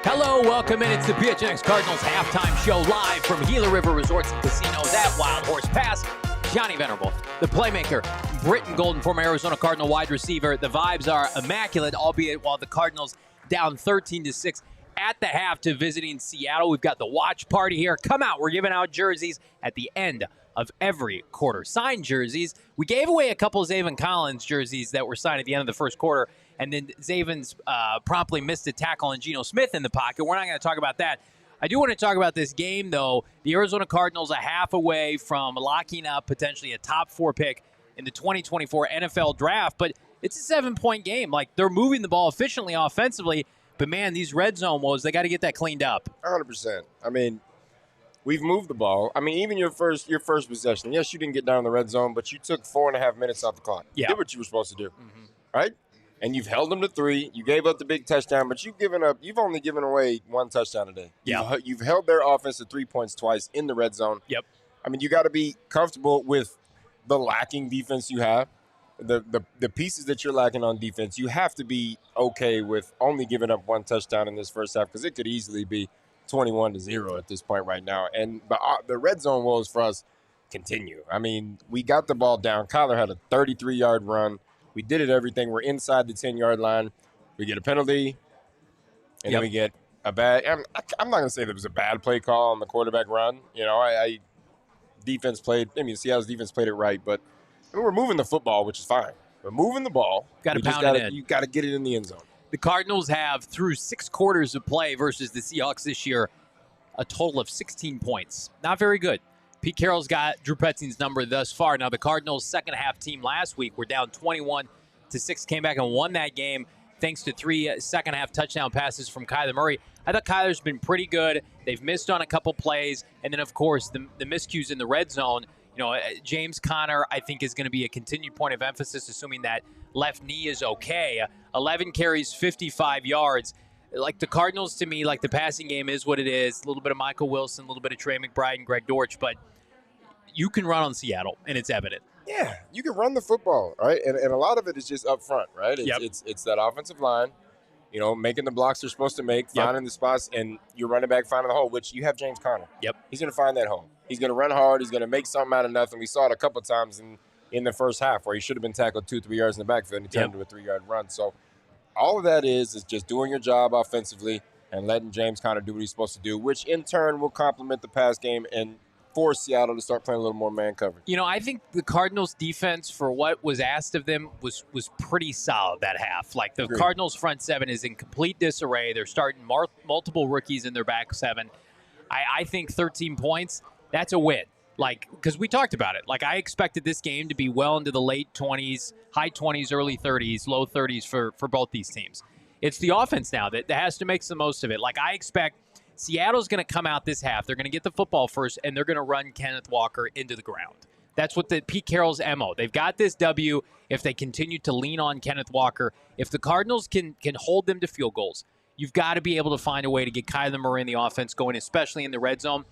Hello, welcome in. It's the PHNX Cardinals halftime show live from Gila River Resorts and Casinos at Wild Horse Pass. Johnny Venerable, the playmaker, Britton Golden, former Arizona Cardinal wide receiver. The vibes are immaculate, albeit while the Cardinals down 13-6 at the half to visiting Seattle. We've got the watch party here. Come out. We're giving out jerseys at the end of every quarter. Signed jerseys. We gave away a couple of Zaven Collins jerseys that were signed at the end of the first quarter, and then Zaven's promptly missed a tackle on Geno Smith in the pocket. We're not going to talk about that. I do want to talk about this game, though. The Arizona Cardinals a half away from locking up potentially a top 4 pick in the 2024 NFL Draft, but it's a 7-point game. Like, they're moving the ball efficiently offensively, but, man, these red zone woes, they got to get that cleaned up. 100%. I mean, we've moved the ball. I mean, even your first possession. Yes, you didn't get down in the red zone, but you took 4.5 minutes off the clock. Yeah. You did what you were supposed to do, right? And you've held them to 3. You gave up the big touchdown, but you've only given away 1 touchdown today. Yeah. You've held their offense to 3 points twice in the red zone. Yep. I mean, you got to be comfortable with the lacking defense you have, the pieces that you're lacking on defense. You have to be okay with only giving up 1 touchdown in this first half, because it could easily be 21-0 at this point right now. And the red zone woes for us continue. I mean, we got the ball down. Kyler had a 33-yard run. We did it everything. We're inside the 10-yard line. We get a penalty, and then we get a bad – I'm not going to say there was a bad play call on the quarterback run. You know, Seattle's defense played it right, but we're moving the football, which is fine. We're moving the ball. Got to pound it in. You got to get it in the end zone. The Cardinals have, through 6 quarters of play versus the Seahawks this year, a total of 16 points. Not very good. Pete Carroll's got Drew Petzing's number thus far. Now, the Cardinals' second-half team last week were down 21-6, came back and won that game thanks to 3 second-half touchdown passes from Kyler Murray. I thought Kyler's been pretty good. They've missed on a couple plays. And then, of course, the miscues in the red zone. You know, James Conner, I think, is going to be a continued point of emphasis, assuming that left knee is okay. 11 carries, 55 yards. Like, the Cardinals, to me, like, the passing game is what it is. A little bit of Michael Wilson, a little bit of Trey McBride and Greg Dortch, but you can run on Seattle, and it's evident. Yeah, you can run the football, right? And a lot of it is just up front, right? It's that offensive line, you know, making the blocks they're supposed to make, finding the spots, and your running back finding the hole, which you have James Conner. Yep. He's going to find that hole. He's going to run hard. He's going to make something out of nothing. We saw it a couple of times in the first half where he should have been tackled 2-3 yards in the backfield, and he turned into a 3-yard run. So all of that is just doing your job offensively and letting James Conner do what he's supposed to do, which in turn will complement the pass game and force Seattle to start playing a little more man coverage. You know, I think the Cardinals' defense, for what was asked of them, was pretty solid that half. Like, the Cardinals' front 7 is in complete disarray. They're starting multiple rookies in their back 7. I think 13 points, that's a win. Like, because we talked about it. Like, I expected this game to be well into the late 20s, high 20s, early 30s, low 30s for both these teams. It's the offense now that has to make the most of it. Like, I expect Seattle's going to come out this half. They're going to get the football first, and they're going to run Kenneth Walker into the ground. That's what the Pete Carroll's MO. They've got this W if they continue to lean on Kenneth Walker. If the Cardinals can hold them to field goals, you've got to be able to find a way to get Kyler Murray in the offense going, especially in the red zone.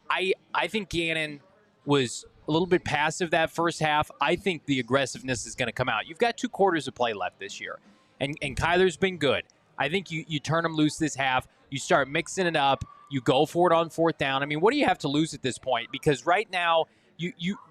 I think Gannon was a little bit passive that first half. I think the aggressiveness is going to come out. You've got 2 quarters of play left this year, and Kyler's been good. I think you turn him loose this half. You start mixing it up. You go for it on 4th down. I mean, what do you have to lose at this point? Because right now,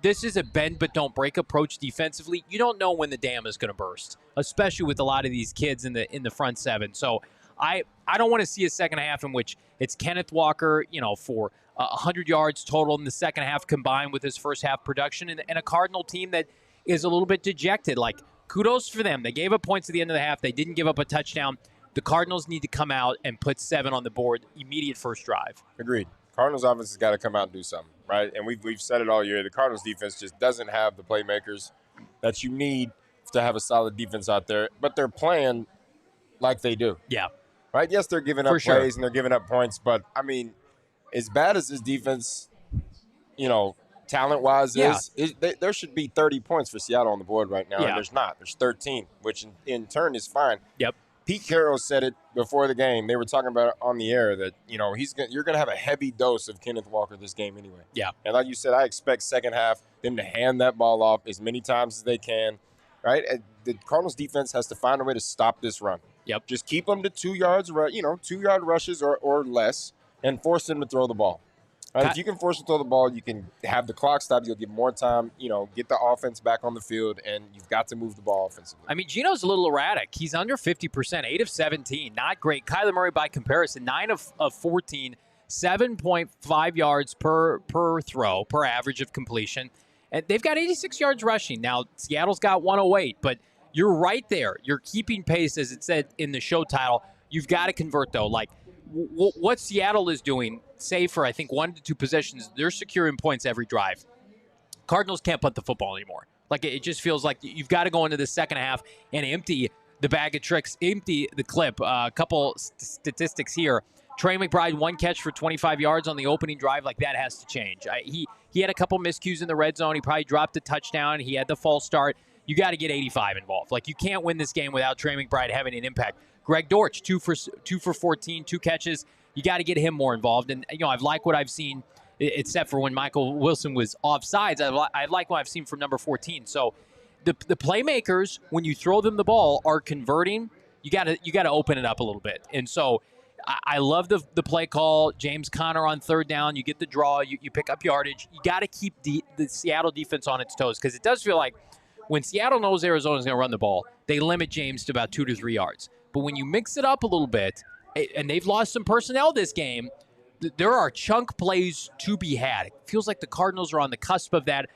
this is a bend but don't break approach defensively. You don't know when the dam is going to burst, especially with a lot of these kids in the front 7. So I don't want to see a second half in which it's Kenneth Walker, you know, for 100 yards total in the second half combined with his first half production, and a Cardinal team that is a little bit dejected. Like, kudos for them. They gave up points at the end of the half. They didn't give up a touchdown. The Cardinals need to come out and put 7 on the board, immediate first drive. Agreed. Cardinals offense has got to come out and do something, right? And we've said it all year. The Cardinals defense just doesn't have the playmakers that you need to have a solid defense out there, but they're playing like they do. Yeah. Right? Yes, they're giving up plays and they're giving up points, but, I mean, as bad as this defense, talent-wise there should be 30 points for Seattle on the board right now, and there's not. There's 13, which in turn is fine. Yep. Pete Carroll said it before the game. They were talking about it on the air that, you're going to have a heavy dose of Kenneth Walker this game anyway. Yeah. And like you said, I expect second half them to hand that ball off as many times as they can, right? And the Cardinals defense has to find a way to stop this run. Yep. Just keep them to 2 yards, 2-yard rushes or less, and force them to throw the ball. Right? If you can force them to throw the ball, you can have the clock stop. You'll get more time, get the offense back on the field, and you've got to move the ball offensively. I mean, Geno's a little erratic. He's under 50%, 8 of 17. Not great. Kyler Murray, by comparison, 9 of 14, 7.5 yards per throw, per average of completion. And they've got 86 yards rushing. Now, Seattle's got 108, but you're right there. You're keeping pace, as it said in the show title. You've got to convert, though. Like, what Seattle is doing, save for, I think, 1 to 2 possessions, they're securing points every drive. Cardinals can't punt the football anymore. Like, it just feels like you've got to go into the second half and empty the bag of tricks, empty the clip. A couple statistics here. Trey McBride, 1 catch for 25 yards on the opening drive. Like, that has to change. He had a couple miscues in the red zone. He probably dropped a touchdown. He had the false start. You got to get 85 involved. Like, you can't win this game without Trey McBride having an impact. Greg Dortch, 2 for 14, 2 catches. You got to get him more involved. And, I've liked what I've seen, except for when Michael Wilson was offsides. I like what I've seen from number 14. So the playmakers, when you throw them the ball, are converting. You got to open it up a little bit. And so I love the play call. James Conner on third down. You get the draw. You pick up yardage. You got to keep the Seattle defense on its toes, because it does feel like when Seattle knows Arizona's going to run the ball, they limit James to about 2 to 3 yards. But when you mix it up a little bit, and they've lost some personnel this game, there are chunk plays to be had. It feels like the Cardinals are on the cusp of that,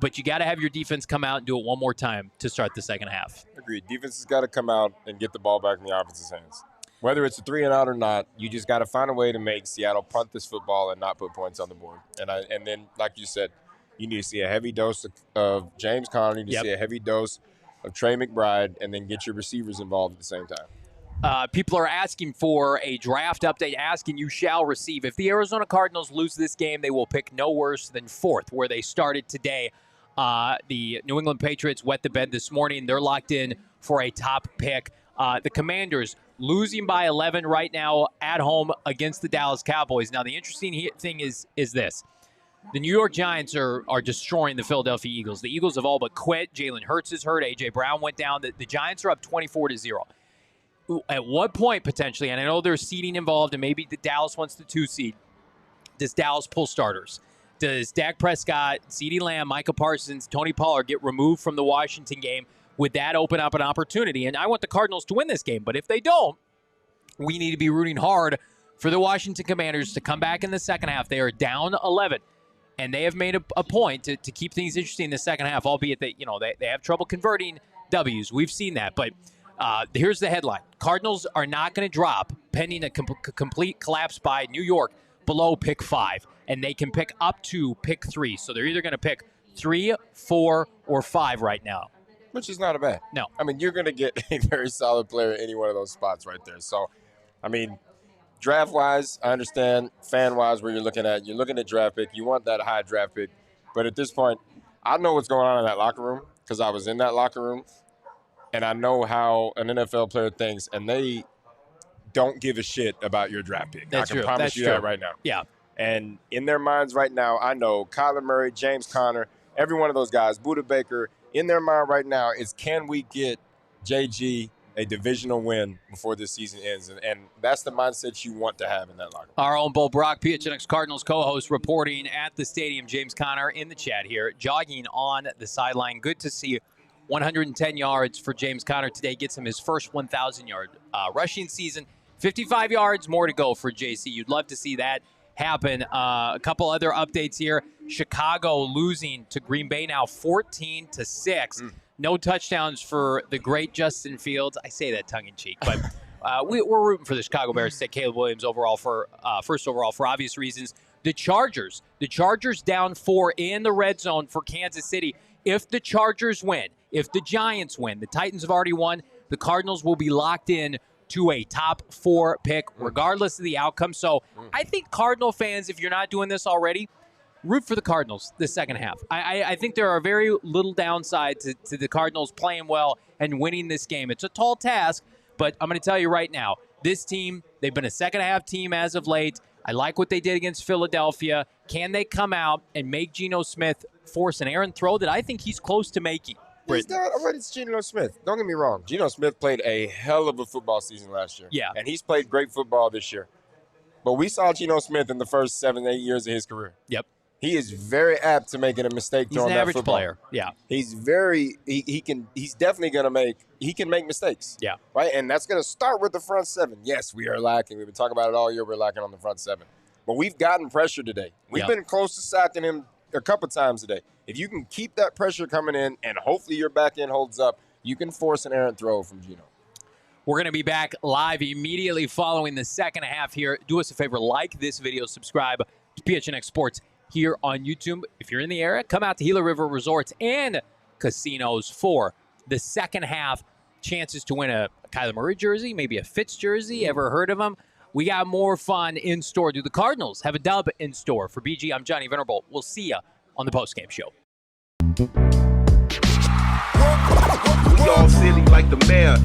but you got to have your defense come out and do it one more time to start the second half. Agreed. Defense has got to come out and get the ball back in the offense's hands. Whether it's a 3-and-out or not, you just got to find a way to make Seattle punt this football and not put points on the board. And then, like you said, you need to see a heavy dose of James Conner. You need to see a heavy dose of Trey McBride, and then get your receivers involved at the same time. People are asking for a draft update, asking you shall receive. If the Arizona Cardinals lose this game, they will pick no worse than 4th, where they started today. The New England Patriots wet the bed this morning. They're locked in for a top pick. The Commanders losing by 11 right now at home against the Dallas Cowboys. Now, the interesting thing is this. The New York Giants are destroying the Philadelphia Eagles. The Eagles have all but quit. Jalen Hurts is hurt. A.J. Brown went down. The Giants are up 24-0. At what point, potentially, and I know there's seeding involved, and maybe the Dallas wants the 2 seed, does Dallas pull starters? Does Dak Prescott, CeeDee Lamb, Micah Parsons, Tony Pollard get removed from the Washington game? Would that open up an opportunity? And I want the Cardinals to win this game, but if they don't, we need to be rooting hard for the Washington Commanders to come back in the second half. They are down 11. And they have made a point to keep things interesting in the second half, albeit that, they have trouble converting W's. We've seen that. But here's the headline. Cardinals are not going to drop pending a complete collapse by New York below pick 5. And they can pick up to pick 3. So they're either going to pick 3, 4, or 5 right now. Which is not a bad. No. I mean, you're going to get a very solid player in any one of those spots right there. So, I mean, draft-wise, I understand. Fan-wise, where you're looking at draft pick. You want that high draft pick. But at this point, I know what's going on in that locker room because I was in that locker room, and I know how an NFL player thinks, and they don't give a shit about your draft pick. That's I can true. promise That's you true. that right now. Yeah. And in their minds right now, I know Kyler Murray, James Conner, every one of those guys, Budda Baker, in their mind right now is, can we get JG a divisional win before this season ends? And that's the mindset you want to have in that locker room. Our own Bo Brock, PHNX Cardinals co-host, reporting at the stadium. James Conner in the chat here, jogging on the sideline. Good to see 110 yards for James Conner today. Gets him his first 1,000-yard rushing season. 55 yards, more to go for JC. You'd love to see that happen. A couple other updates here. Chicago losing to Green Bay now 14-6. No touchdowns for the great Justin Fields. I say that tongue-in-cheek, but we're rooting for the Chicago Bears to take Caleb Williams first overall for obvious reasons. The Chargers down 4 in the red zone for Kansas City. If the Chargers win, if the Giants win, the Titans have already won, the Cardinals will be locked in to a top 4 pick, regardless of the outcome. So I think Cardinal fans, if you're not doing this already, root for the Cardinals this second half. I think there are very little downside to the Cardinals playing well and winning this game. It's a tall task, but I'm going to tell you right now, this team, they've been a second-half team as of late. I like what they did against Philadelphia. Can they come out and make Geno Smith force an errant throw that I think he's close to making? He's not. It's Geno Smith. Don't get me wrong. Geno Smith played a hell of a football season last year. Yeah. And he's played great football this year. But we saw Geno Smith in the first 7-8 years of his career. Yep. He is very apt to making a mistake He's throwing an that average football. player. Yeah. He's definitely going to make mistakes. Yeah. Right? And that's going to start with the front seven. Yes, we are lacking. We've been talking about it all year. We're lacking on the front seven. But we've gotten pressure today. We've been close to sacking him a couple times today. If you can keep that pressure coming in and hopefully your back end holds up, you can force an errant throw from Geno. We're going to be back live immediately following the second half here. Do us a favor, like this video, subscribe to PHNX Sports here on YouTube. If you're in the area, come out to Gila River Resorts and Casinos for the second half. Chances to win a Kyler Murray jersey, maybe a Fitz jersey. Ever heard of him? We got more fun in store. Do the Cardinals have a dub in store? For BG, I'm Johnny Venerable. We'll see you on the postgame show. We all silly like the mayor.